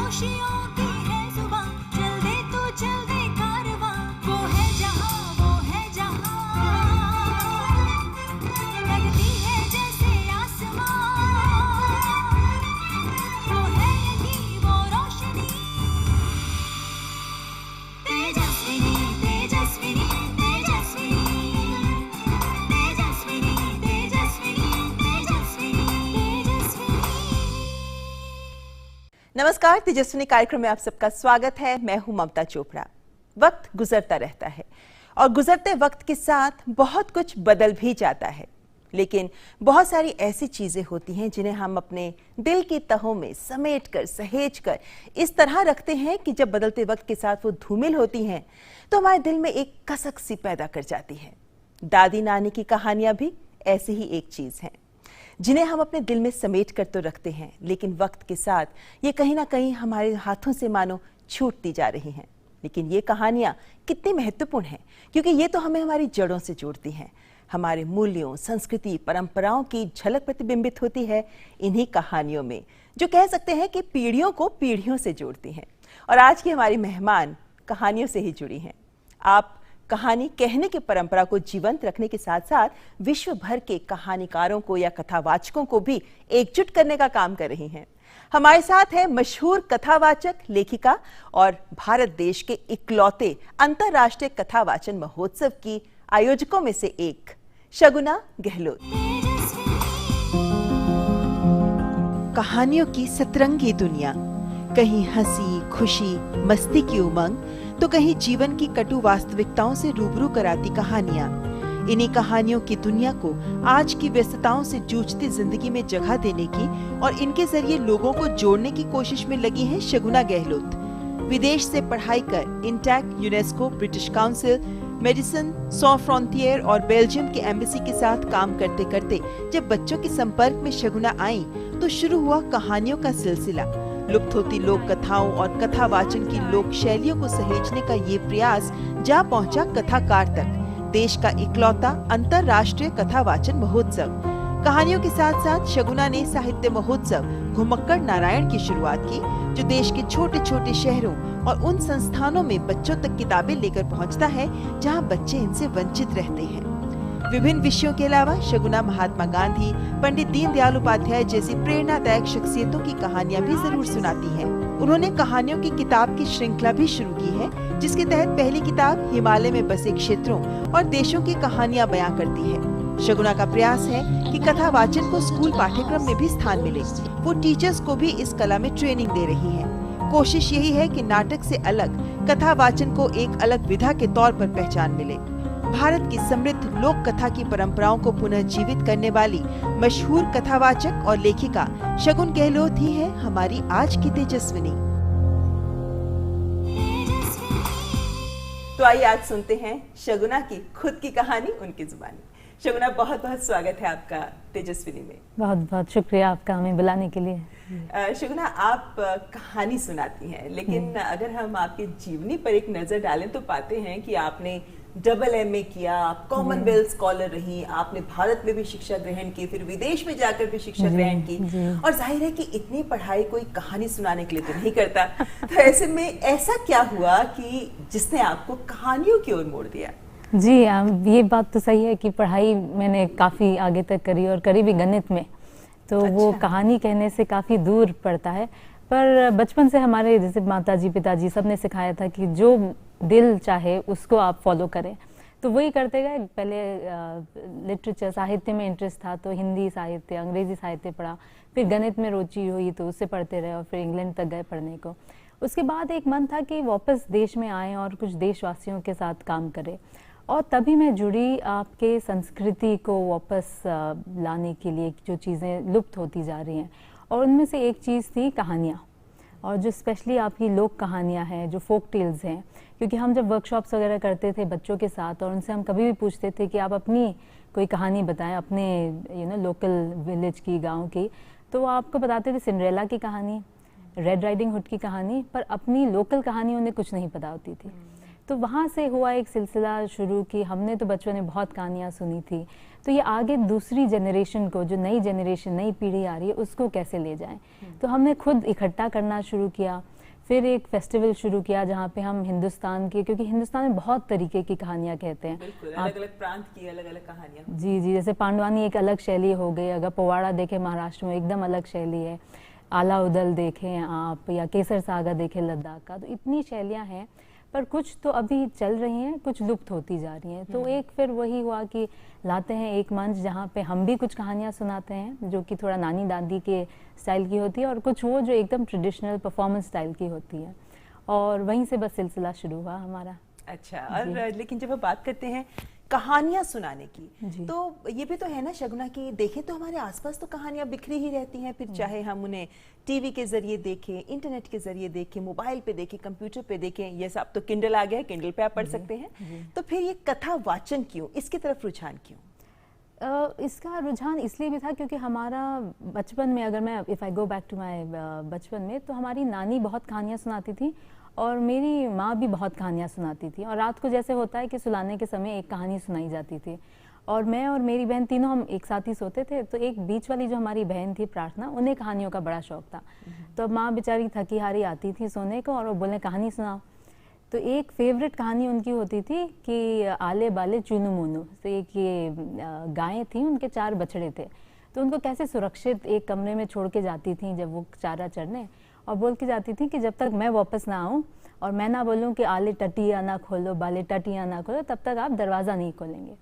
खुशियों की है जुबां, चल दे तू चल दे कारवां, वो है जहां, वो है जहां, लगती है जैसे आसमां, वो है यही वो रोशनी, तेजस्विनी तेजस्विनी तेजस्विनी तेजस्विनी तेजस्विनी तेजस्विनी तेजस्विनी। नमस्कार, तेजस्विनी कार्यक्रम में आप सबका स्वागत है। मैं हूं ममता चोपड़ा। वक्त गुजरता रहता है और गुजरते वक्त के साथ बहुत कुछ बदल भी जाता है, लेकिन बहुत सारी ऐसी चीजें होती हैं जिन्हें हम अपने दिल की तहों में समेट कर सहेज कर इस तरह रखते हैं कि जब बदलते वक्त के साथ वो धूमिल होती हैं तो हमारे दिल में एक कसक सी पैदा कर जाती है। दादी नानी की कहानियां भी ऐसी ही एक चीज हैं जिन्हें हम अपने दिल में समेट कर तो रखते हैं, लेकिन वक्त के साथ ये कहीं ना कहीं हमारे हाथों से मानो छूटती जा रही हैं। लेकिन ये कहानियां कितनी महत्वपूर्ण हैं, क्योंकि ये तो हमें हमारी जड़ों से जोड़ती हैं। हमारे मूल्यों, संस्कृति, परंपराओं की झलक प्रतिबिंबित होती है इन्हीं कहानियों में, जो कह सकते हैं कि पीढ़ियों को पीढ़ियों से जोड़ती हैं। और आज की हमारी मेहमान कहानियों से ही जुड़ी हैं। आप कहानी कहने की परंपरा को जीवंत रखने के साथ साथ विश्व भर के कहानीकारों को या कथावाचकों को भी एकजुट करने का काम कर रही हैं। हमारे साथ है मशहूर कथावाचक, लेखिका और भारत देश के इकलौते अंतर्राष्ट्रीय कथावाचन महोत्सव की आयोजकों में से एक शगुना गहलोत। कहानियों की सतरंगी दुनिया, कहीं हंसी खुशी मस्ती की उमंग तो कहीं जीवन की कटु वास्तविकताओं से रूबरू कराती कहानियां। इन्हीं कहानियों की दुनिया को आज की व्यस्तताओं से जूझती जिंदगी में जगह देने की और इनके जरिए लोगों को जोड़ने की कोशिश में लगी है शगुना गहलोत। विदेश से पढ़ाई कर INTACH, UNESCO, British Council, medicine सॉ फ्रंटियर और बेल्जियम की एम्बेसी के साथ काम करते करते जब बच्चों के संपर्क में शगुना आई तो शुरू हुआ कहानियों का सिलसिला। लुप्त होती लोक कथाओं और कथावाचन की लोक शैलियों को सहेजने का ये प्रयास जा पहुंचा कथाकार तक, देश का इकलौता अंतर्राष्ट्रीय कथावाचन महोत्सव। कहानियों के साथ साथ शगुना ने साहित्य महोत्सव घुमक्कड़ नारायण की शुरुआत की, जो देश के छोटे छोटे शहरों और उन संस्थानों में बच्चों तक किताबें लेकर पहुंचता है जहां बच्चे इनसे वंचित रहते हैं। विभिन्न विषयों के अलावा शगुना महात्मा गांधी, पंडित दीनदयाल उपाध्याय जैसी प्रेरणादायक शख्सियतों की कहानियां भी जरूर सुनाती है। उन्होंने कहानियों की किताब की श्रृंखला भी शुरू की है, जिसके तहत पहली किताब हिमालय में बसे क्षेत्रों और देशों की कहानियां बयां करती है। शगुना का प्रयास है कि कथावाचन को स्कूल पाठ्यक्रम में भी स्थान मिले। वो टीचर्स को भी इस कला में ट्रेनिंग दे रही है। कोशिश यही है कि नाटक से अलग कथावाचन को एक अलग विधा के तौर पर पहचान मिले। भारत की समृद्ध लोक कथा की परंपराओं को पुनः जीवित करने वाली मशहूर कथावाचक और लेखिका शगुन गहलोत ही है हमारी आज की तेजस्विनी। तो आइए आज सुनते हैं शगुना की खुद की कहानी उनकी जुबानी। शगुना, बहुत बहुत स्वागत है आपका तेजस्विनी में। बहुत बहुत शुक्रिया आपका हमें बुलाने के लिए। शगुना, आप कहानी सुनाती हैं, लेकिन अगर हम आपके जीवनी पर एक नजर डालें तो पाते हैं कि आपने डबल MA किया, आप कॉमनवेल्थ स्कॉलर रही, आपने भारत में भी शिक्षा ग्रहण की, फिर विदेश में जाकर भी शिक्षा ग्रहण की, और जाहिर है कि इतनी पढ़ाई कोई कहानी सुनाने के लिए तो नहीं करता। तो ऐसे में ऐसा क्या हुआ कि जिसने आपको कहानियों की ओर मोड़ दिया? जी, ये बात तो सही है कि पढ़ाई मैंने काफ़ी आगे तक करी और करी भी गणित में, तो अच्छा। वो कहानी कहने से काफ़ी दूर पड़ता है। पर बचपन से हमारे जैसे माताजी पिताजी सब ने सिखाया था कि जो दिल चाहे उसको आप फॉलो करें, तो वही करते गए। पहले लिटरेचर साहित्य में इंटरेस्ट था, तो हिंदी साहित्य, अंग्रेजी साहित्य पढ़ा, फिर गणित में रुचि हुई तो उससे पढ़ते रहे और फिर इंग्लैंड तक गए पढ़ने को। उसके बाद एक मन था कि वापस देश में आएँ और कुछ देशवासियों के साथ काम करें, और तभी मैं जुड़ी आपके संस्कृति को वापस लाने के लिए, जो चीज़ें लुप्त होती जा रही हैं, और उनमें से एक चीज़ थी कहानियाँ, और जो स्पेशली आपकी लोक कहानियाँ हैं, जो फोक टेल्स हैं। क्योंकि हम जब वर्कशॉप्स वगैरह करते थे बच्चों के साथ, और उनसे हम कभी भी पूछते थे कि आप अपनी कोई कहानी बताएं, अपने लोकल विलेज की, गांव की, तो वो आपको बताते थे सिंड्रेला की कहानी, रेड राइडिंग हुड की कहानी, पर अपनी लोकल कहानी उन्हें कुछ नहीं पता होती थी। तो वहाँ से हुआ एक सिलसिला शुरू कि हमने तो बचपन में बहुत कहानियाँ सुनी थी, तो ये आगे दूसरी जनरेशन को, जो नई जनरेशन, नई पीढ़ी आ रही है, उसको कैसे ले जाएं। तो हमने खुद इकट्ठा करना शुरू किया, फिर एक फेस्टिवल शुरू किया जहाँ पे हम हिंदुस्तान की, क्योंकि हिंदुस्तान में बहुत तरीके की कहानियाँ कहते हैं। बिल्कुल, अलग-अलग प्रांत की अलग-अलग कहानियाँ। जी जी, जैसे पांडवानी एक अलग शैली हो गई, अगर पोवाड़ा देखें महाराष्ट्र में एकदम अलग शैली है, आला उदल देखें आप, या केसर सागा देखें लद्दाख का, तो इतनी शैलियाँ हैं। पर कुछ तो अभी चल रही हैं, कुछ लुप्त होती जा रही हैं। तो एक फिर वही हुआ कि लाते हैं एक मंच जहाँ पे हम भी कुछ कहानियाँ सुनाते हैं जो कि थोड़ा नानी दादी के स्टाइल की होती है, और कुछ वो जो एकदम ट्रेडिशनल परफॉर्मेंस स्टाइल की होती है, और वहीं से बस सिलसिला शुरू हुआ हमारा। अच्छा, और लेकिन जब हम बात करते हैं कहानियां सुनाने की, तो ये भी तो है ना शगुना, की देखें तो हमारे आसपास तो कहानियां बिखरी ही रहती हैं, फिर चाहे हम उन्हें टीवी के जरिए देखें, इंटरनेट के जरिए देखें, मोबाइल पे देखें, कंप्यूटर पे देखें, ये सब तो किंडल आ गया है, किंडल पे आप पढ़ सकते हैं। तो फिर ये कथा वाचन क्यों, इसकी तरफ रुझान क्यों? इसका रुझान इसलिए भी था क्योंकि हमारा बचपन में, अगर मैं if I go back to my बचपन में, तो हमारी नानी बहुत कहानियाँ सुनाती थी और मेरी माँ भी बहुत कहानियाँ सुनाती थी, और रात को जैसे होता है कि सुलाने के समय एक कहानी सुनाई जाती थी, और मैं और मेरी बहन तीनों हम एक साथ ही सोते थे। तो एक बीच वाली जो हमारी बहन थी प्रार्थना, उन्हें कहानियों का बड़ा शौक था। तो अब माँ बेचारी थकी हारी आती थी सोने को और वो बोले कहानी सुनाओ। तो एक फेवरेट कहानी उनकी होती थी कि आले बाले चुनु मुनु। तो एक ये गायें थी, उनके 4 बछड़े थे, तो उनको कैसे सुरक्षित एक कमरे में छोड़ के जाती थी जब वो चारा चरने, और बोल के जाती थी कि जब तक मैं वापस ना आऊँ और मैं ना बोलूँ कि आले टटिया ना खोलो, बाले टटिया ना खोलो, तब तक आप दरवाज़ा नहीं खोलेंगे।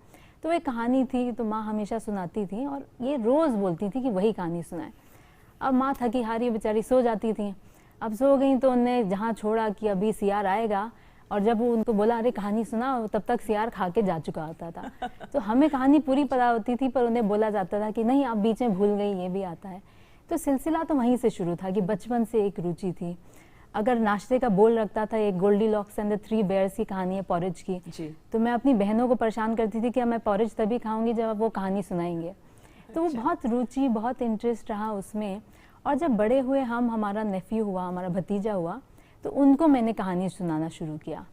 तो एक कहानी थी, तो माँ हमेशा सुनाती थी और ये रोज़ बोलती थी कि वही कहानी सुनाए। अब माँ थकी हारी बेचारी सो जाती थी। अब सो गई तो उन्हें जहाँ छोड़ा कि अभी सियार आएगा, और जब वो उनको बोला अरे कहानी सुनाओ, तब तक सियार खा के जा चुका होता था। तो हमें कहानी पूरी पता होती थी, पर उन्हें बोला जाता था कि नहीं आप बीच में भूल गई, ये भी आता है। तो सिलसिला तो वहीं से शुरू था कि बचपन से एक रुचि थी। अगर नाश्ते का बोल रखता था एक गोल्डीलॉक्स एंड द 3 बेयर्स की कहानी है पॉरेज की, तो मैं अपनी बहनों को परेशान करती थी कि मैं पॉरेज तभी खाऊंगी जब आप वो कहानी सुनाएंगे। तो वो बहुत रुचि, बहुत इंटरेस्ट रहा उसमें। और जब बड़े हुए हम, हमारा नेफ्यू हुआ, हमारा भतीजा हुआ, तो उनको मैंने कहानी सुनाना शुरू किया,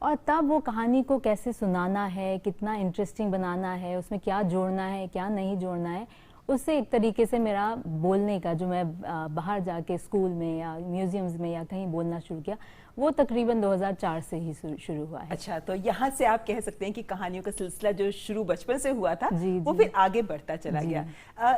और तब वो कहानी को कैसे सुनाना है, कितना इंटरेस्टिंग बनाना है, उसमें क्या जोड़ना है, क्या नहीं जोड़ना है, उससे एक तरीके से मेरा बोलने का, जो मैं बाहर जाके स्कूल में या म्यूजियम्स में या कहीं बोलना शुरू किया, वो तकरीबन 2004 से ही शुरू हुआ है। अच्छा, तो यहाँ से आप कह सकते हैं कि कहानियों का सिलसिला जो शुरू बचपन से हुआ था, वो फिर आगे बढ़ता चला गया।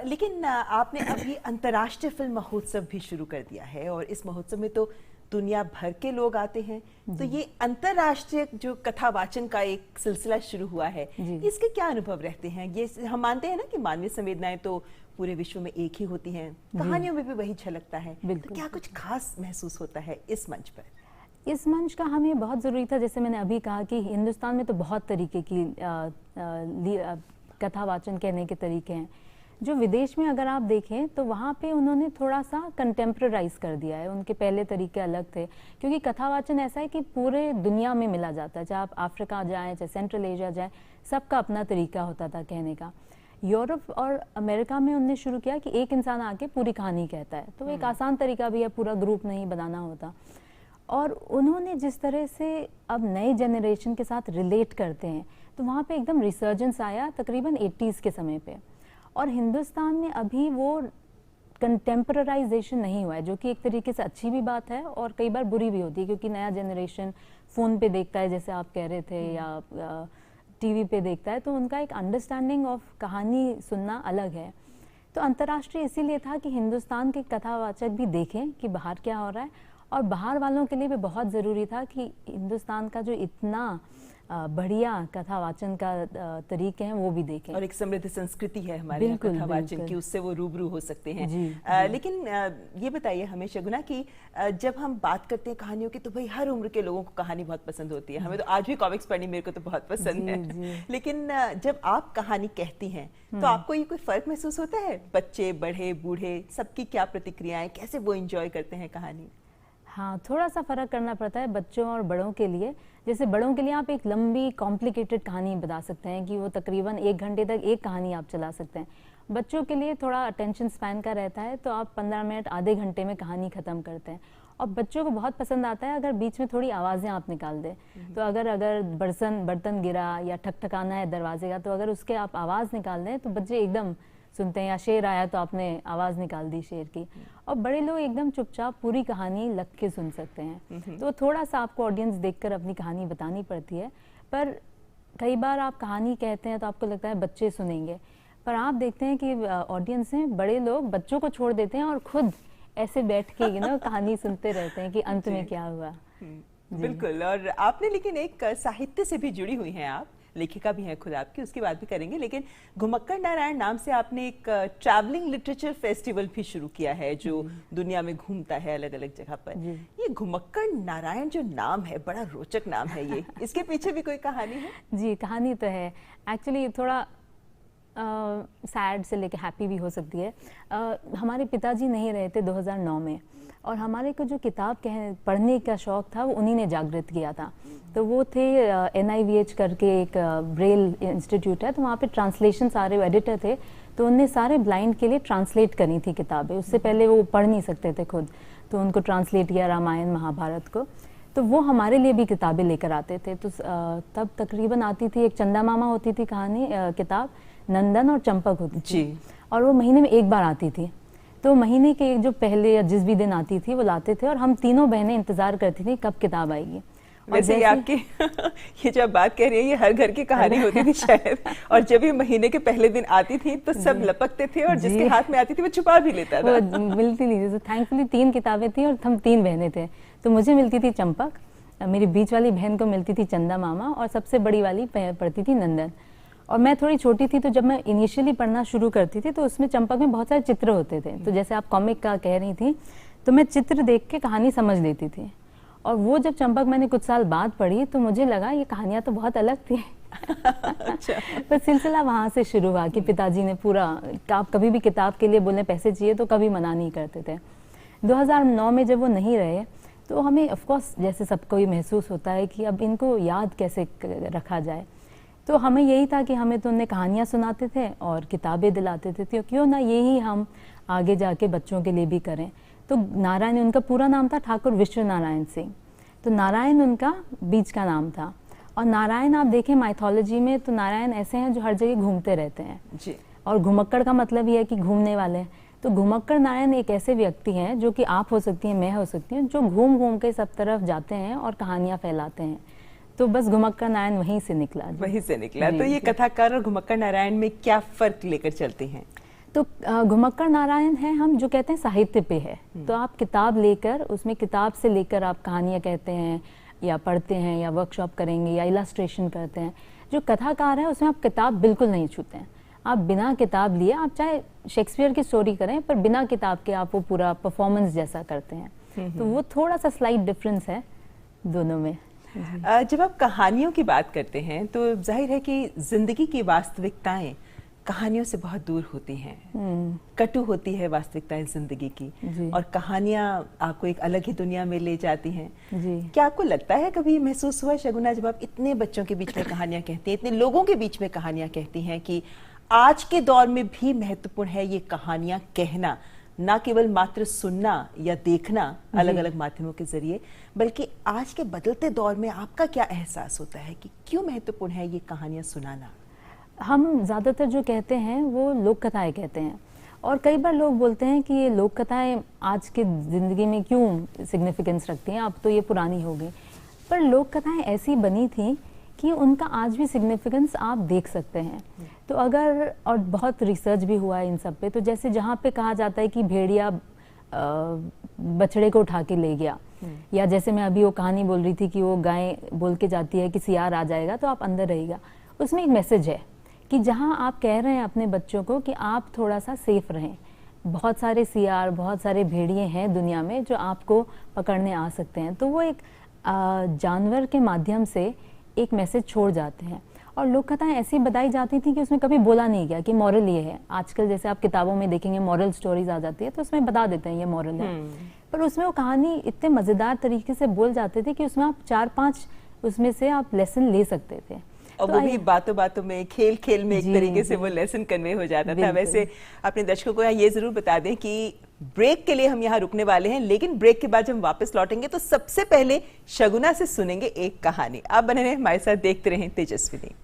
लेकिन आपने अब ये अंतर्राष्ट्रीय फिल्म महोत्सव भी शुरू कर दिया है, और इस महोत्सव में तो दुनिया भर के लोग आते हैं। तो ये अंतर्राष्ट्रीय जो कथा वाचन का एक सिलसिला शुरू हुआ है, इसके क्या अनुभव रहते हैं? ये हम मानते हैं ना कि मानवीय संवेदनाएं तो पूरे विश्व में एक ही होती हैं, कहानियों में भी वही झलकता है। तो क्या कुछ खास महसूस होता है इस मंच पर? इस मंच का हमें बहुत ज़रूरी था। जैसे मैंने अभी कहा कि हिंदुस्तान में तो बहुत तरीके की कथा वाचन कहने के तरीके हैं। जो विदेश में अगर आप देखें तो वहाँ पे उन्होंने थोड़ा सा कंटेम्प्रेराइज कर दिया है, उनके पहले तरीके अलग थे। क्योंकि कथावाचन ऐसा है कि पूरे दुनिया में मिला जाता है, चाहे आप अफ्रीका जाएं, चाहे सेंट्रल एशिया जाएं, सबका अपना तरीका होता था कहने का। यूरोप और अमेरिका में उन्होंने शुरू किया कि एक इंसान आके पूरी कहानी कहता है, तो एक आसान तरीका भी है, पूरा ग्रुप नहीं बनाना होता। और उन्होंने जिस तरह से अब नए जनरेशन के साथ रिलेट करते हैं, तो वहाँ पे एकदम रिसर्जेंस आया तकरीबन 80s के समय पे। और हिंदुस्तान में अभी वो कंटेम्परराइजेशन नहीं हुआ है, जो कि एक तरीके से अच्छी भी बात है और कई बार बुरी भी होती है, क्योंकि नया जनरेशन फ़ोन पे देखता है, जैसे आप कह रहे थे, या टीवी पे देखता है, तो उनका एक अंडरस्टैंडिंग ऑफ कहानी सुनना अलग है। तो अंतर्राष्ट्रीय इसीलिए था कि हिंदुस्तान के कथावाचक भी देखें कि बाहर क्या हो रहा है, और बाहर वालों के लिए भी बहुत ज़रूरी था कि हिंदुस्तान का जो इतना बढ़िया कथावाचन का तरीके हैं वो भी देखें। और एक समृद्ध संस्कृति है हमारे कथावाचन की, उससे वो रूबरू हो सकते हैं। लेकिन ये बताइए हमें शगुना कि जब हम बात करते हैं कहानियों की, तो भाई हर उम्र के लोगों को कहानी बहुत पसंद होती है। हमें तो आज भी कॉमिक्स पढ़नी मेरे को तो बहुत पसंद है। लेकिन जब आप कहानी कहती हैं तो आपको ये कोई फर्क महसूस होता है? बच्चे, बड़े, बूढ़े, सबकी क्या प्रतिक्रियाएं, कैसे वो एंजॉय करते हैं कहानी? हाँ, थोड़ा सा फ़र्क करना पड़ता है बच्चों और बड़ों के लिए। जैसे बड़ों के लिए आप एक लंबी कॉम्प्लिकेटेड कहानी बता सकते हैं कि वो तकरीबन 1 घंटे तक एक कहानी आप चला सकते हैं। बच्चों के लिए थोड़ा अटेंशन स्पैन का रहता है, तो आप 15 मिनट, आधे घंटे में कहानी ख़त्म करते हैं। और बच्चों को बहुत पसंद आता है अगर बीच में थोड़ी आवाज़ें आप निकाल दें। तो अगर बर्तन गिरा या ठकठकाना है दरवाजे का, तो अगर उसके आप आवाज़ निकाल दें तो बच्चे एकदम सुनते हैं, या शेर आया तो आपने आवाज़ निकाल दी शेर की, और बड़े लोग एकदम चुपचाप पूरी कहानी लग के सुन सकते हैं। तो थोड़ा सा आपको ऑडियंस देखकर अपनी कहानी बतानी पड़ती है। पर कई बार आप कहानी कहते हैं तो आपको लगता है बच्चे सुनेंगे, पर आप देखते हैं कि ऑडियंस में बड़े लोग बच्चों को छोड़ देते हैं और खुद ऐसे बैठ के कहानी सुनते रहते हैं कि अंत में क्या हुआ। बिल्कुल। और आपने लेकिन एक साहित्य से भी जुड़ी हुई हैं, आप लेखिका भी हैं खुद आपकी, उसकी बात भी करेंगे, लेकिन घुमक्कड़ नारायण नाम से आपने एक ट्रैवलिंग लिटरेचर फेस्टिवल भी शुरू किया है जो दुनिया में घूमता है अलग अलग जगह पर। ये घुमक्कड़ नारायण जो नाम है, बड़ा रोचक नाम है ये, इसके पीछे भी कोई कहानी है? जी, कहानी तो है। एक्चुअली थोड़ा सैड से लेके हैप्पी भी हो सकती है। हमारे पिताजी नहीं रहे थे 2009 में, और हमारे को जो किताब पढ़ने का शौक़ था वो उन्हीं ने जागृत किया था। तो वो थे NIVH करके एक ब्रेल इंस्टीट्यूट है, तो वहाँ पे ट्रांसलेशन सारे एडिटर थे, तो उनने सारे ब्लाइंड के लिए ट्रांसलेट करी थी किताबें। उससे पहले वो पढ़ नहीं सकते थे खुद, तो उनको ट्रांसलेट किया रामायण महाभारत को। तो वो हमारे लिए भी किताबें लेकर आते थे। तो तब तकरीबन आती थी एक चंदा मामा होती थी कहानी किताब, नंदन और चंपक होती थी, और वो महीने में एक बार आती थी। तो महीने के जो पहले या जिस भी दिन आती थी वो लाते थे, और हम तीनों बहनें इंतजार करती थी कब किताब आएगी। वैसे ये आपकी ये जो आप बात कह रही है ये हर घर की कहानी होती थी शायद, और जब ये महीने के पहले दिन आती थी तो सब लपकते थे, और जिसके हाथ में आती थी वो छुपा भी लेता था। वो मिलती नहीं थी। तो थैंकफुली 3 किताबें थी और हम 3 बहनें थे। तो मुझे मिलती थी चंपक, मेरी बीच वाली बहन को मिलती थी चंदा मामा, और सबसे बड़ी वाली पढ़ती थी नंदन। और मैं थोड़ी छोटी थी, तो जब मैं इनिशियली पढ़ना शुरू करती थी तो उसमें चंपक में बहुत सारे चित्र होते थे। तो जैसे आप कॉमिक का कह रही थी, तो मैं चित्र देख के कहानी समझ लेती थी। और वो जब चंपक मैंने कुछ साल बाद पढ़ी तो मुझे लगा ये कहानियाँ तो बहुत अलग थी। अच्छा। पर सिलसिला वहाँ से शुरू हुआ कि पिताजी ने पूरा, आप कभी भी किताब के लिए बोले पैसे चाहिए तो कभी मना नहीं करते थे। 2009 में जब वो नहीं रहे तो हमें ऑफकोर्स जैसे सबको ही महसूस होता है कि अब इनको याद कैसे रखा जाए। तो हमें यही था कि हमें तो उन्हें कहानियाँ सुनाते थे और किताबें दिलाते थे, तो क्यों ना यही हम आगे जाके बच्चों के लिए भी करें। तो नारायण, उनका पूरा नाम था ठाकुर विश्व नारायण सिंह, तो नारायण उनका बीच का नाम था। और नारायण आप देखें माइथोलॉजी में तो नारायण ऐसे हैं जो हर जगह घूमते रहते हैं जी। और घुमक्कड़ का मतलब ये है कि घूमने वाले। तो घुमक्कड़ नारायण एक ऐसे व्यक्ति हैं जो कि आप हो सकती हैं, मैं हो सकती हूँ, जो घूम घूम के सब तरफ जाते हैं और कहानियाँ फैलाते हैं। तो बस घुमक्कड़ नारायण वहीं से निकला। वहीं से निकला। तो ये कथाकार और घुमक्कड़ नारायण में क्या फर्क लेकर चलते हैं? तो घुमक्कड़ नारायण है हम जो कहते हैं साहित्य पे है। तो आप किताब लेकर, उसमें किताब से लेकर आप कहानियाँ कहते हैं या पढ़ते हैं या वर्कशॉप करेंगे या इलस्ट्रेशन करते हैं। जो कथाकार है उसमें आप किताब बिल्कुल नहीं छूते हैं। आप बिना किताब लिए, आप चाहे शेक्सपियर की स्टोरी करें पर बिना किताब के आप वो पूरा परफॉर्मेंस जैसा करते हैं। तो वो थोड़ा सा स्लाइट डिफरेंस है दोनों में। जब आप कहानियों की बात करते हैं तो जाहिर है कि जिंदगी की वास्तविकताएं कहानियों से बहुत दूर होती हैं, कटु होती है वास्तविकताएं जिंदगी की, और कहानियां आपको एक अलग ही दुनिया में ले जाती हैं। क्या आपको लगता है, कभी महसूस हुआ शगुना, जब आप इतने बच्चों के बीच में कहानियां कहती हैं, इतने लोगों के बीच में कहानियां कहती हैं, कि आज के दौर में भी महत्वपूर्ण है ये कहानियां कहना, ना केवल मात्र सुनना या देखना अलग अलग माध्यमों के जरिए, बल्कि आज के बदलते दौर में आपका क्या एहसास होता है कि क्यों महत्वपूर्ण है ये कहानियां सुनाना? हम ज़्यादातर जो कहते हैं वो लोक कथाएँ कहते हैं, और कई बार लोग बोलते हैं कि ये लोक कथाएँ आज के ज़िंदगी में क्यों सिग्निफिकेंस रखती हैं, अब तो ये पुरानी हो गई। पर लोक कथाएँ ऐसी बनी थी कि उनका आज भी सिग्निफिकेंस आप देख सकते हैं। तो अगर, और बहुत रिसर्च भी हुआ है इन सब पे, तो जैसे जहाँ पे कहा जाता है कि भेड़िया बछड़े को उठा के ले गया, या जैसे मैं अभी वो कहानी बोल रही थी कि वो गाय बोल के जाती है कि सियार आ जाएगा तो आप अंदर रहिएगा, उसमें एक मैसेज है कि जहाँ आप कह रहे हैं अपने बच्चों को कि आप थोड़ा सा सेफ रहें, बहुत सारे सियार, बहुत सारे भेड़िए हैं दुनिया में जो आपको पकड़ने आ सकते हैं। तो वो एक जानवर के माध्यम से एक मैसेज छोड़ जाते हैं। और लोक कथाएं ऐसी बताई जाती थी कि उसमें कभी बोला नहीं गया कि मॉरल ये है। आजकल जैसे आप किताबों में देखेंगे मॉरल स्टोरीज आ जाती है तो उसमें बता देते हैं ये मॉरल है, पर उसमें वो कहानी इतने मज़ेदार तरीके से बोल जाते थे कि उसमें आप 4-5 उसमें से आप लेसन ले सकते थे। और तो वो भी बातों बातों में, खेल खेल में एक तरीके से वो लेसन कन्वे हो जाता था। वैसे अपने दर्शकों को ये जरूर बता दें कि ब्रेक के लिए हम यहाँ रुकने वाले हैं, लेकिन ब्रेक के बाद जब हम वापस लौटेंगे तो सबसे पहले शगुना से सुनेंगे एक कहानी। आप बने रहें हमारे साथ, देखते रहें तेजस्विनी।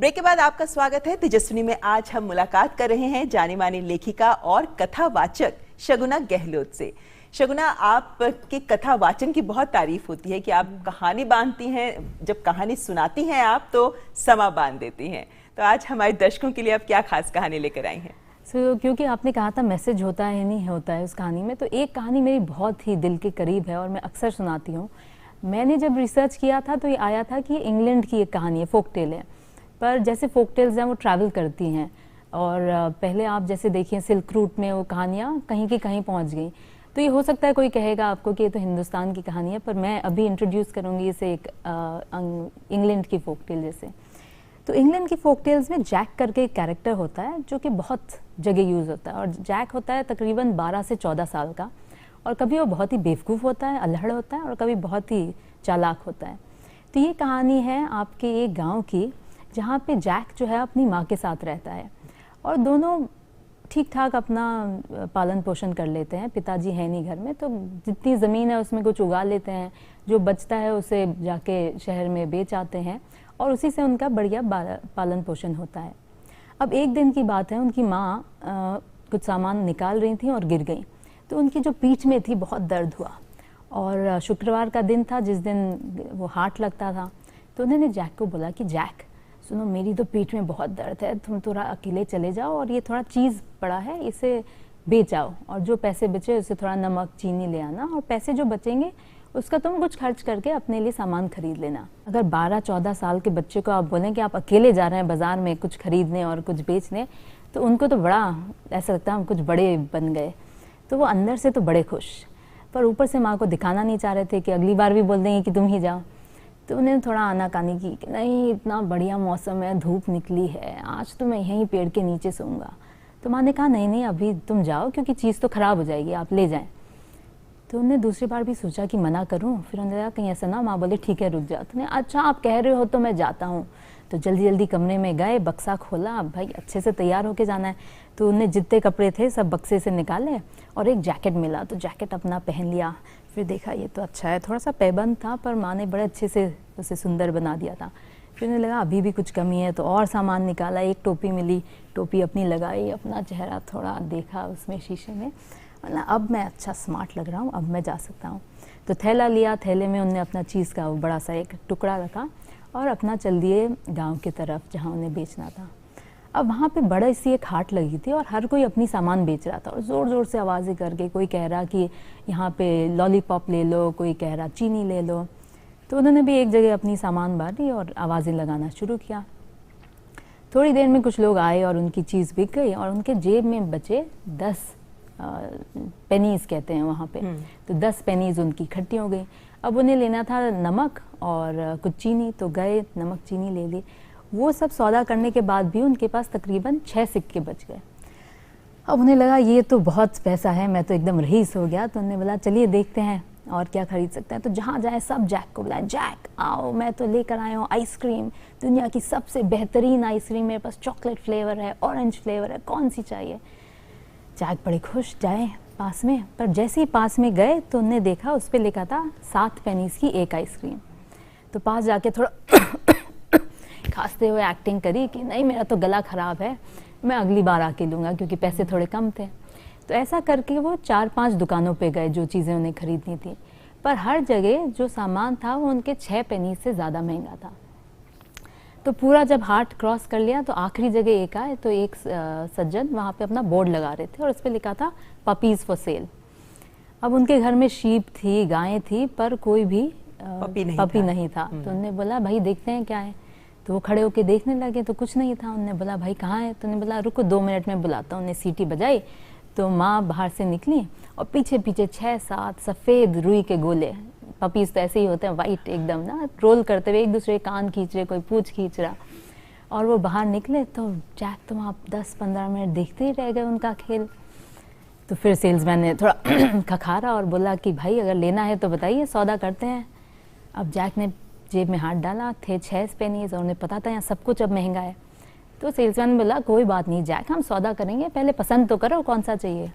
ब्रेक के बाद आपका स्वागत है। तेजस्विनी में आज हम मुलाकात कर रहे हैं जानी मानी लेखिका और कथावाचक शगुना गहलोत से। शगुना, आपके कथा वाचन की बहुत तारीफ होती है कि आप कहानी बांधती हैं, जब कहानी सुनाती हैं आप तो समा बांध देती हैं। तो आज हमारे दर्शकों के लिए आप क्या खास कहानी लेकर आई हैं? क्योंकि आपने कहा था मैसेज होता है नहीं होता है उस कहानी में, तो एक कहानी मेरी बहुत ही दिल के करीब है और मैं अक्सर सुनाती हूँ। मैंने जब रिसर्च किया था तो ये आया था कि इंग्लैंड की एक कहानी है, फोक टेल है। पर जैसे फोक टेल्स हैं वो ट्रैवल करती हैं और पहले आप जैसे देखिए सिल्क रूट में वो कहानियाँ कहीं की कहीं पहुँच गई। तो ये हो सकता है कोई कहेगा आपको कि ये तो हिंदुस्तान की कहानी है, पर मैं अभी इंट्रोड्यूस करूँगी इसे एक इंग्लैंड की फोक टेल जैसे। तो इंग्लैंड की फोक टेल्स में जैक करके एक कैरेक्टर होता है जो कि बहुत जगह यूज़ होता है। और जैक होता है तकरीबन 12 से 14 साल का, और कभी वो बहुत ही बेवकूफ़ होता है, अल्हड़ होता है, और कभी बहुत ही चालाक होता है। तो ये कहानी है आपके एक गांव की जहाँ पे जैक जो है अपनी माँ के साथ रहता है और दोनों ठीक ठाक अपना पालन पोषण कर लेते हैं। पिताजी है नहीं घर में, तो जितनी ज़मीन है उसमें कुछ उगा लेते हैं, जो बचता है उसे जाके शहर में बेच आते हैं और उसी से उनका बढ़िया पालन पोषण होता है। अब एक दिन की बात है, उनकी माँ कुछ सामान निकाल रही थी और गिर गई, तो उनकी जो पीठ में थी बहुत दर्द हुआ। और शुक्रवार का दिन था जिस दिन वो हाट लगता था। तो उन्होंने जैक को बोला कि जैक सुनो, मेरी तो पीठ में बहुत दर्द है, तुम थोड़ा अकेले चले जाओ और ये थोड़ा चीज़ पड़ा है इसे बेच आओ, और जो पैसे बचे उससे थोड़ा नमक चीनी ले आना, और पैसे जो बचेंगे उसका तुम कुछ खर्च करके अपने लिए सामान खरीद लेना। अगर 12-14 साल के बच्चे को आप बोलें कि आप अकेले जा रहे हैं बाज़ार में कुछ खरीदने और कुछ बेचने, तो उनको तो बड़ा ऐसा लगता है हम कुछ बड़े बन गए। तो वो अंदर से तो बड़े खुश, पर ऊपर से माँ को दिखाना नहीं चाह रहे थे कि अगली बार भी बोल देंगे कि तुम ही जाओ। तो उन्हें थोड़ा आनाकानी की कि नहीं, इतना बढ़िया मौसम है, धूप निकली है, आज तो मैं यहीं पेड़ के नीचे सोऊंगा। तो माँ ने कहा नहीं नहीं, अभी तुम जाओ क्योंकि चीज़ तो ख़राब हो जाएगी, आप ले जाएं। तो उन्हें दूसरी बार भी सोचा कि मना करूं, फिर उन्होंने कहा कहीं ऐसा ना। माँ बोले ठीक है रुक जाओ। तो उन्हें अच्छा आप कह रहे हो तो मैं जाता हूँ। तो जल्दी जल्दी कमरे में गए, बक्सा खोला, भाई अच्छे से तैयार होके जाना है। तो उन्हें जितने कपड़े थे सब बक्से से निकाले और एक जैकेट मिला, तो जैकेट अपना पहन लिया। फिर देखा ये तो अच्छा है, थोड़ा सा पैबंद था पर माँ ने बड़े अच्छे से उसे सुंदर बना दिया था। फिर उन्हें लगा अभी भी कुछ कमी है, तो और सामान निकाला, एक टोपी मिली, टोपी अपनी लगाई, अपना चेहरा थोड़ा देखा उसमें शीशे में, ना अब मैं अच्छा स्मार्ट लग रहा हूँ, अब मैं जा सकता हूँ। तो थैला लिया, थैले में उन्हें अपना चीज़ का वो बड़ा सा एक टुकड़ा रखा और अपना चल दिए गांव की तरफ जहाँ उन्हें बेचना था। अब वहाँ पे बड़ा सी एक हाट लगी थी और हर कोई अपनी सामान बेच रहा था और ज़ोर ज़ोर से आवाज़ें करके, कोई कह रहा कि यहाँ पे लॉलीपॉप ले लो, कोई कह रहा चीनी ले लो। तो उन्होंने भी एक जगह अपनी सामान बांधी और आवाज़ें लगाना शुरू किया। थोड़ी देर में कुछ लोग आए और उनकी चीज़ बिक गई और उनके जेब में बचे 10 पेनीज़ कहते हैं वहाँ पे। तो 10 पेनीज़ उनकी इकट्ठी हो गई। अब उन्हें लेना था नमक और कुछ चीनी, तो गए नमक चीनी ले ली। वो सब सौदा करने के बाद भी उनके पास तकरीबन 6 सिक्के बच गए। अब उन्हें लगा ये तो बहुत पैसा है, मैं तो एकदम रईस हो गया। तो उन्होंने बोला चलिए देखते हैं और क्या खरीद सकते हैं। तो जहाँ जाए सब जैक को बुलाए, जैक आओ मैं तो लेकर आया हूँ आइसक्रीम, दुनिया की सबसे बेहतरीन आइसक्रीम, मेरे पास चॉकलेट फ्लेवर है, ऑरेंज फ्लेवर है, कौन सी चाहिए। जैक बड़े खुश, जाए पास में, पर जैसे ही पास में गए तो उन्हें देखा उस पर लिखा था 7 पेनीज़ की एक आइसक्रीम। तो पास जाके थोड़ा खांसते हुए एक्टिंग करी कि नहीं मेरा तो गला ख़राब है, मैं अगली बार आके लूँगा, क्योंकि पैसे थोड़े कम थे। तो ऐसा करके वो 4-5 दुकानों पे गए जो चीज़ें उन्हें खरीदनी थी, पर हर जगह जो सामान था वो उनके 6 पेनीज़ से ज़्यादा महंगा था। तो पूरा जब हाट क्रॉस कर लिया तो आखिरी जगह एक आए, तो एक सज्जन वहाँ पे अपना बोर्ड लगा रहे थे और उस पर लिखा था पपीज़ फॉर सेल। अब उनके घर में शीप थी, गायें थी, पर कोई भी पपी नहीं था। तो उन्होंने बोला भाई देखते हैं क्या है। तो वो खड़े होके देखने लगे तो कुछ नहीं था। उन्होंने बोला भाई कहाँ है। तो उन्होंने बोला रुको 2 मिनट में बुलाता हूँ। उन्हें सीटी बजाई तो माँ बाहर से निकली और पीछे पीछे 6-7 सफ़ेद रुई के गोले, पपीज़ तो ऐसे ही होते हैं वाइट एकदम ना, रोल करते हुए एक दूसरे कान खींच रहे, कोई पूंछ खींच रहा। और वो बाहर निकले तो जैक तो वहाँ 10-15 मिनट देखते ही रह गए उनका खेल। तो फिर सेल्समैन ने थोड़ा खखारा और बोला कि भाई अगर लेना है तो बताइए, सौदा करते हैं। अब जैक ने जेब में हाथ डाला, थे 6 पेनीज़ और उन्हें पता था यहाँ सब कुछ अब महंगा है। तो सेल्समैन ने बोला कोई बात नहीं जैक, हम सौदा करेंगे, पहले पसंद तो करो कौन सा चाहिए।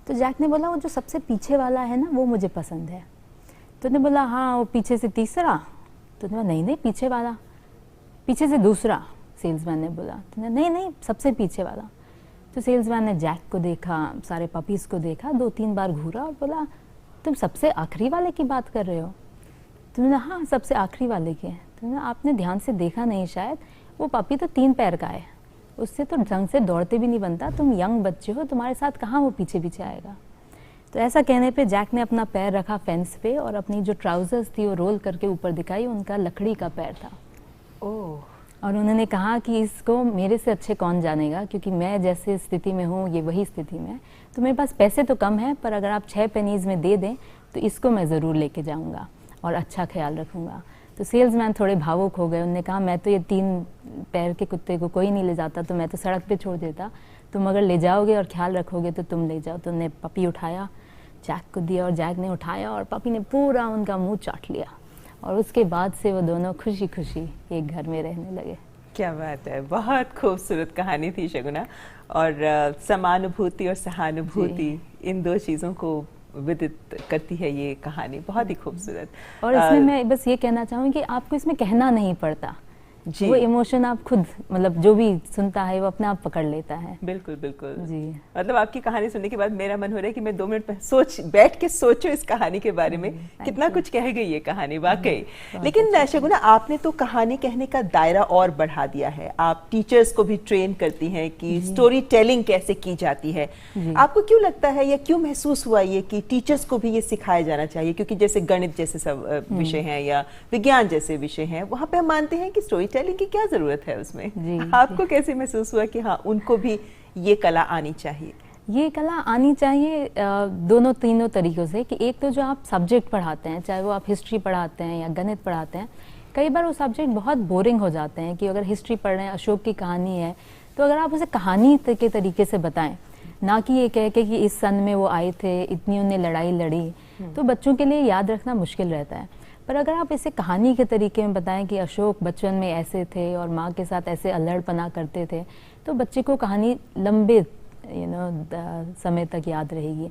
तो जैक ने बोला वो जो सबसे पीछे वाला है ना वो मुझे पसंद है। तो उन्होंने बोला हाँ वो पीछे से तीसरा। तो उन्होंने बोला नहीं नहीं पीछे वाला, पीछे से दूसरा, सेल्समैन ने बोला। तो नहीं नहीं, सबसे पीछे वाला। तो सेल्समैन ने जैक को देखा, सारे पपीज़ को देखा, 2-3 बार घूरा और बोला तुम सबसे आखिरी वाले की बात कर रहे हो? तुमने हाँ सबसे आखिरी वाले की है। तुमने आपने ध्यान से देखा नहीं शायद, वो पपी तो 3 पैर का है, उससे तो ढंग से दौड़ते भी नहीं बनता, तुम यंग बच्चे हो, तुम्हारे साथ कहाँ वो पीछे पीछे आएगा। तो ऐसा कहने पे जैक ने अपना पैर रखा फेंस पे और अपनी जो ट्राउजर्स थी वो रोल करके ऊपर दिखाई, उनका लकड़ी का पैर था। ओह। और उन्होंने कहा कि इसको मेरे से अच्छे कौन जानेगा, क्योंकि मैं जैसे स्थिति में हूँ ये वही स्थिति में है। तो मेरे पास पैसे तो कम हैं, पर अगर आप 6 पेनीज़ में दे दें तो इसको मैं ज़रूर लेके जाऊँगा और अच्छा ख्याल रखूँगा। तो सेल्समैन थोड़े भावुक हो गए। उन्होंने कहा मैं तो ये 3 पैर के कुत्ते को कोई नहीं ले जाता, तो मैं तो सड़क पे छोड़ देता, तुम अगर ले जाओगे और ख्याल रखोगे तो तुम ले जाओ। तो उन्होंने पपी उठाया, जैक को दिया और जैक ने उठाया और पपी ने पूरा उनका मुंह चाट लिया। और उसके बाद से वो दोनों खुशी खुशी एक घर में रहने लगे। क्या बात है, बहुत खूबसूरत कहानी थी शगुना। और समानुभूति और सहानुभूति, इन 2 चीज़ों को विदित करती है ये कहानी, बहुत ही खूबसूरत। और इसमें मैं बस ये कहना चाहूँगी कि आपको इसमें कहना नहीं पड़ता, वो इमोशन आप खुद, मतलब जो भी सुनता है वो अपने आप पकड़ लेता है। बिल्कुल बिल्कुल जी। मतलब आपकी कहानी सुनने के बाद मेरा मन हो रहा है कि मैं 2 मिनट बैठ के सोचो इस कहानी के बारे में, कितना कुछ कह गई ये कहानी वाकई। लेकिन शगुना, आपने तो कहानी कहने का दायरा और बढ़ा दिया है, आप टीचर्स को भी ट्रेन करती हैं कि स्टोरी टेलिंग कैसे की जाती है। आपको क्यों लगता है या क्यों महसूस हुआ ये कि टीचर्स को भी ये सिखाया जाना चाहिए? क्योंकि जैसे गणित जैसे सब विषय हैं या विज्ञान जैसे विषय हैं, वहाँ पे हम मानते हैं कि स्टोरी टेलिंग की क्या जरूरत है उसमें। आपको कैसे महसूस हुआ कि हाँ उनको भी ये कला आनी चाहिए? ये कला आनी चाहिए दोनों तीनों तरीकों से। कि एक तो जो आप सब्जेक्ट पढ़ाते हैं, चाहे वो आप हिस्ट्री पढ़ाते हैं या गणित पढ़ाते हैं, कई बार वो सब्जेक्ट बहुत बोरिंग हो जाते हैं। कि अगर हिस्ट्री पढ़ रहे हैं, अशोक की कहानी है, तो अगर आप उसे कहानी के तरीके से बताएं, ना कि ये कह के कि इस सन में वो आए थे, इतनी उन्हें लड़ाई लड़ी, तो बच्चों के लिए याद रखना मुश्किल रहता है। पर अगर आप इसे कहानी के तरीके में बताएं कि अशोक बचपन में ऐसे थे और माँ के साथ ऐसे अल्हड़पना करते थे, तो बच्चे को कहानी लंबे समय तक याद रहेगी।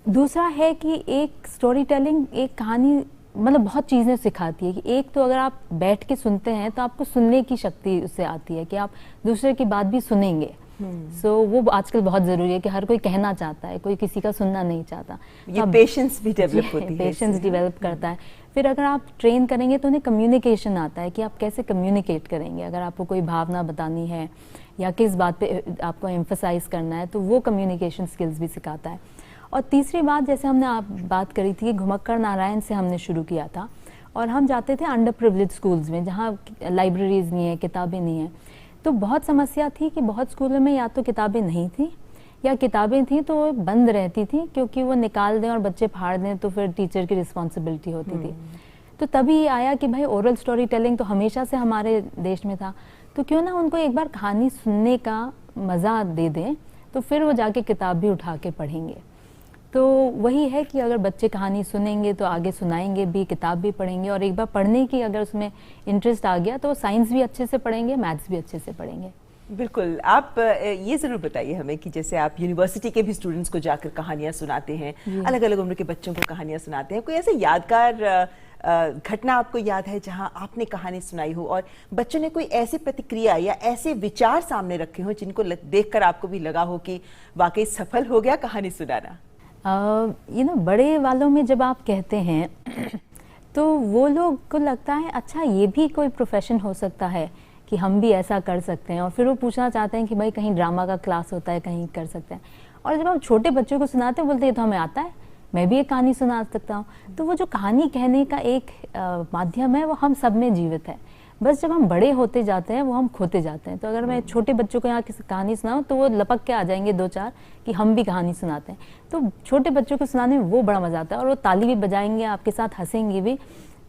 दूसरा है कि एक स्टोरी टेलिंग, एक कहानी मतलब बहुत चीज़ें सिखाती है। कि एक तो अगर आप बैठ के सुनते हैं तो आपको सुनने की शक्ति उससे आती है, कि आप दूसरे की बात भी सुनेंगे। सो वो आजकल बहुत ज़रूरी है कि हर कोई कहना चाहता है, कोई किसी का सुनना नहीं चाहता। ये पेशेंस भी डेवलप होती है, पेशेंस डेवलप करता है। फिर अगर आप ट्रेन करेंगे तो उन्हें कम्युनिकेशन आता है कि आप कैसे कम्युनिकेट करेंगे। अगर आपको कोई भावना बतानी है या किस बात पे आपको एम्फसाइज करना है, तो वो कम्युनिकेशन स्किल्स भी सिखाता है। और तीसरी बात, जैसे हमने आप बात करी थी कि घुमक्कड़ नारायण से हमने शुरू किया था, और हम जाते थे अंडर प्रिविलेज स्कूल्स में जहाँ लाइब्रेरीज नहीं है, किताबें नहीं हैं। तो बहुत समस्या थी कि बहुत स्कूलों में या तो किताबें नहीं थी या किताबें थी तो वो बंद रहती थी, क्योंकि वो निकाल दें और बच्चे फाड़ दें तो फिर टीचर की रिस्पॉन्सिबिलिटी होती थी। तो तभी ये आया कि भाई ओरल स्टोरी टेलिंग तो हमेशा से हमारे देश में था, तो क्यों ना उनको एक बार कहानी सुनने का मज़ा दे दें, तो फिर वो जाके किताब भी उठा के पढ़ेंगे। तो वही है कि अगर बच्चे कहानी सुनेंगे तो आगे सुनाएंगे भी, किताब भी पढ़ेंगे, और एक बार पढ़ने की अगर उसमें इंटरेस्ट आ गया तो साइंस भी अच्छे से पढ़ेंगे, मैथ्स भी अच्छे से पढ़ेंगे। बिल्कुल। आप ये ज़रूर बताइए हमें कि जैसे आप यूनिवर्सिटी के भी स्टूडेंट्स को जाकर कहानियाँ सुनाते हैं, अलग अलग उम्र के बच्चों को कहानियाँ सुनाते हैं, कोई ऐसे यादगार घटना आपको याद है जहां आपने कहानी सुनाई हो और बच्चों ने कोई ऐसी प्रतिक्रिया या ऐसे विचार सामने रखे हो जिनको देखकर आपको भी लगा हो कि वाकई सफल हो गया कहानी सुनाना? बड़े वालों में जब आप कहते हैं तो वो लोग को लगता है अच्छा ये भी कोई प्रोफेशन हो सकता है कि हम भी ऐसा कर सकते हैं, और फिर वो पूछना चाहते हैं कि भाई कहीं ड्रामा का क्लास होता है, कहीं कर सकते हैं। और जब हम छोटे बच्चों को सुनाते हैं बोलते हैं तो हमें आता है, मैं भी एक कहानी सुना सकता हूँ। तो वो जो कहानी कहने का एक माध्यम है वो हम सब में जीवित है, बस जब हम बड़े होते जाते हैं वो हम खोते जाते हैं। तो अगर मैं छोटे बच्चों को यहाँ किसी कहानी सुनाऊँ तो वो लपक के आ जाएंगे 2-4 कि हम भी कहानी सुनाते हैं। तो छोटे बच्चों को सुनाने में वो बड़ा मज़ा आता है, और वो ताली भी बजाएंगे, आपके साथ हंसेंगे भी,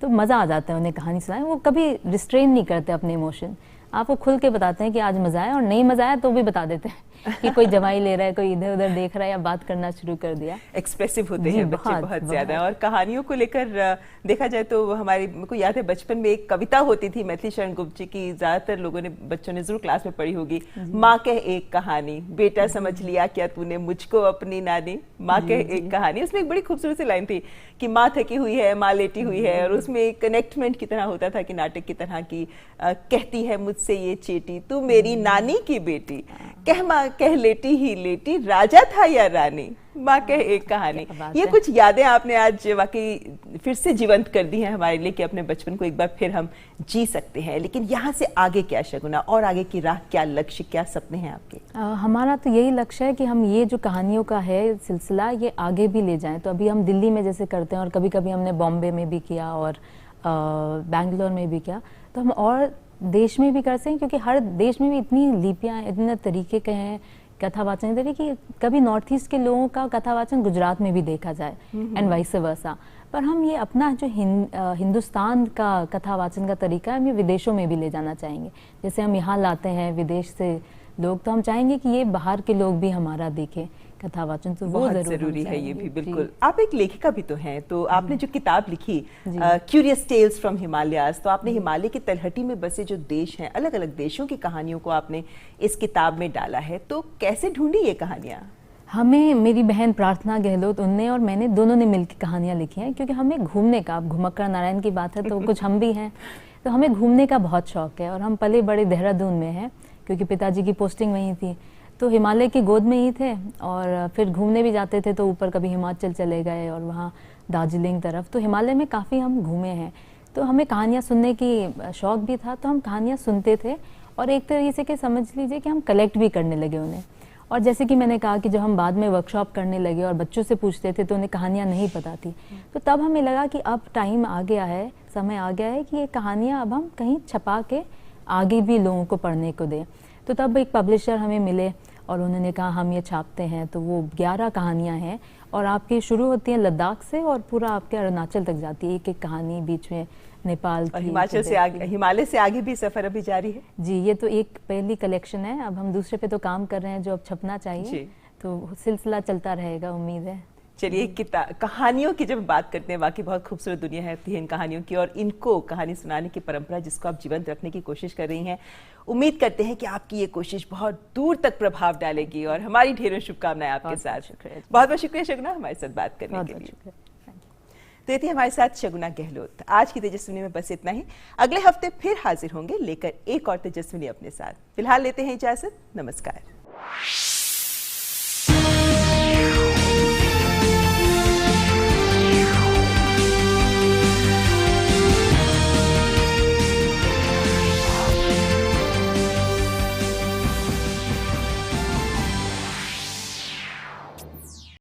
तो मज़ा आ जाता है उन्हें कहानी सुनाए। वो कभी रिस्ट्रेन नहीं करते अपने इमोशन, आपको खुल के बताते हैं कि आज मज़ा आया, और नहीं मज़ा आया तो भी बता देते हैं कि कोई दवाई ले रहा है, कोई इधर उधर देख रहा है या बात करना शुरू कर दिया। एक्सप्रेसिव होते जी, हैं बच्चे बहुत ज्यादा। और कहानियों को लेकर देखा जाए तो हमारी, मेरे को याद है बचपन में एक कविता होती थी मैथिली शरण गुप्त जी की, ज्यादातर लोगों ने, बच्चों ने जरूर क्लास में पढ़ी होगी। माँ कह एक कहानी, बेटा समझ लिया क्या तूने मुझको अपनी नानी, माँ कह एक कहानी। उसमें एक बड़ी खूबसूरत सी लाइन थी कि माँ थकी हुई है, माँ लेटी हुई है, और उसमें एक कनेक्टमेंट की तरह होता था कि नाटक की तरह की, कहती है मुझसे ये चेटी तू मेरी नानी की बेटी, कह माँ कह लेटी ही लेटी राजा था या रानी, माँ कह एक कहानी। ये कुछ यादें आपने आज वाकई फिर से जीवंत कर दी हैं हमारे लिए कि अपने बचपन को एक बार फिर हम जी सकते हैं। लेकिन यहाँ से आगे क्या शगुना, और आगे की राह क्या, लक्ष्य क्या, सपने हैं आपके? हमारा तो यही लक्ष्य है कि हम ये जो कहानियों का है सिलसिला ये आगे भी ले जाएं। तो अभी हम दिल्ली में जैसे करते हैं, और कभी कभी हमने बॉम्बे में भी किया और बैंगलोर में भी किया, तो हम और देश में भी कर सकते हैं, क्योंकि हर देश में भी इतनी लिपियाँ, इतने तरीके के हैं कथावाचन इधर कि कभी नॉर्थ ईस्ट के लोगों का कथावाचन गुजरात में भी देखा जाए एंड वाइस वर्सा। पर हम ये अपना जो हिंदुस्तान का कथावाचन का तरीका है, हम ये विदेशों में भी ले जाना चाहेंगे। जैसे हम यहाँ लाते हैं विदेश से लोग, तो हम चाहेंगे कि ये बाहर के लोग भी हमारा देखें कथावाचन, तो वो बहुत जरूरी है ये भी। बिल्कुल, आप एक लेखिका भी तो हैं, तो आपने जो किताब लिखी क्यूरियस टेल्स फ्रॉम हिमालयाज, तो आपने हिमालय की तलहटी में बसे जो देश हैं, अलग अलग देशों की कहानियों को आपने इस किताब में डाला है। तो कैसे ढूंढी ये कहानियाँ? हमें मेरी बहन प्रार्थना गहलोत, उनने और मैंने दोनों ने मिलकर कहानियाँ लिखी हैं, क्योंकि हमें घूमने का, अब घुमक्कड़ नारायण की बात है तो कुछ हम भी हैं, तो हमें घूमने का बहुत शौक है। और हम पले बड़े देहरादून में हैं, क्योंकि पिताजी की पोस्टिंग वहीं थी, तो हिमालय की गोद में ही थे। और फिर घूमने भी जाते थे, तो ऊपर कभी हिमाचल चले गए और वहाँ दार्जिलिंग तरफ, तो हिमालय में काफ़ी हम घूमे हैं। तो हमें कहानियाँ सुनने की शौक़ भी था, तो हम कहानियाँ सुनते थे, और एक तरीके से समझ लीजिए कि हम कलेक्ट भी करने लगे उन्हें। और जैसे कि मैंने कहा कि जब हम बाद में वर्कशॉप करने लगे और बच्चों से पूछते थे तो उन्हें कहानियाँ नहीं पता थी, तो तब हमें लगा कि अब टाइम आ गया है, समय आ गया है कि ये कहानियाँ अब हम कहीं छपा के आगे भी लोगों को पढ़ने को दें। तो तब एक पब्लिशर हमें मिले और उन्होंने कहा हम ये छापते हैं। तो वो 11 कहानियाँ हैं, और आपकी शुरू होती हैं लद्दाख से और पूरा आपके अरुणाचल तक जाती है, एक एक कहानी, बीच में नेपाल और हिमाचल से आगे, हिमालय से आगे भी सफर अभी जारी है। जी, ये तो एक पहली कलेक्शन है, अब हम दूसरे पे तो काम कर रहे हैं जो अब छपना चाहिए, तो सिलसिला चलता रहेगा, उम्मीद है। चलिए, कहानियों की जब बात करते हैं, वाकई बहुत खूबसूरत दुनिया है इन कहानियों की, और इनको कहानी सुनाने की परंपरा जिसको आप जीवंत रखने की कोशिश कर रही हैं, उम्मीद करते हैं कि आपकी ये कोशिश बहुत दूर तक प्रभाव डालेगी, और हमारी ढेरों शुभकामनाएं आपके साथ। बहुत बहुत शुक्रिया शगुना हमारे साथ बात करने के लिए। तो ये थी हमारे साथ शगुना गहलोत। आज की तेजस्विनी में बस इतना ही। अगले हफ्ते फिर हाजिर होंगे लेकर एक और तेजस्विनी अपने साथ। फिलहाल लेते हैं इजाजत, नमस्कार।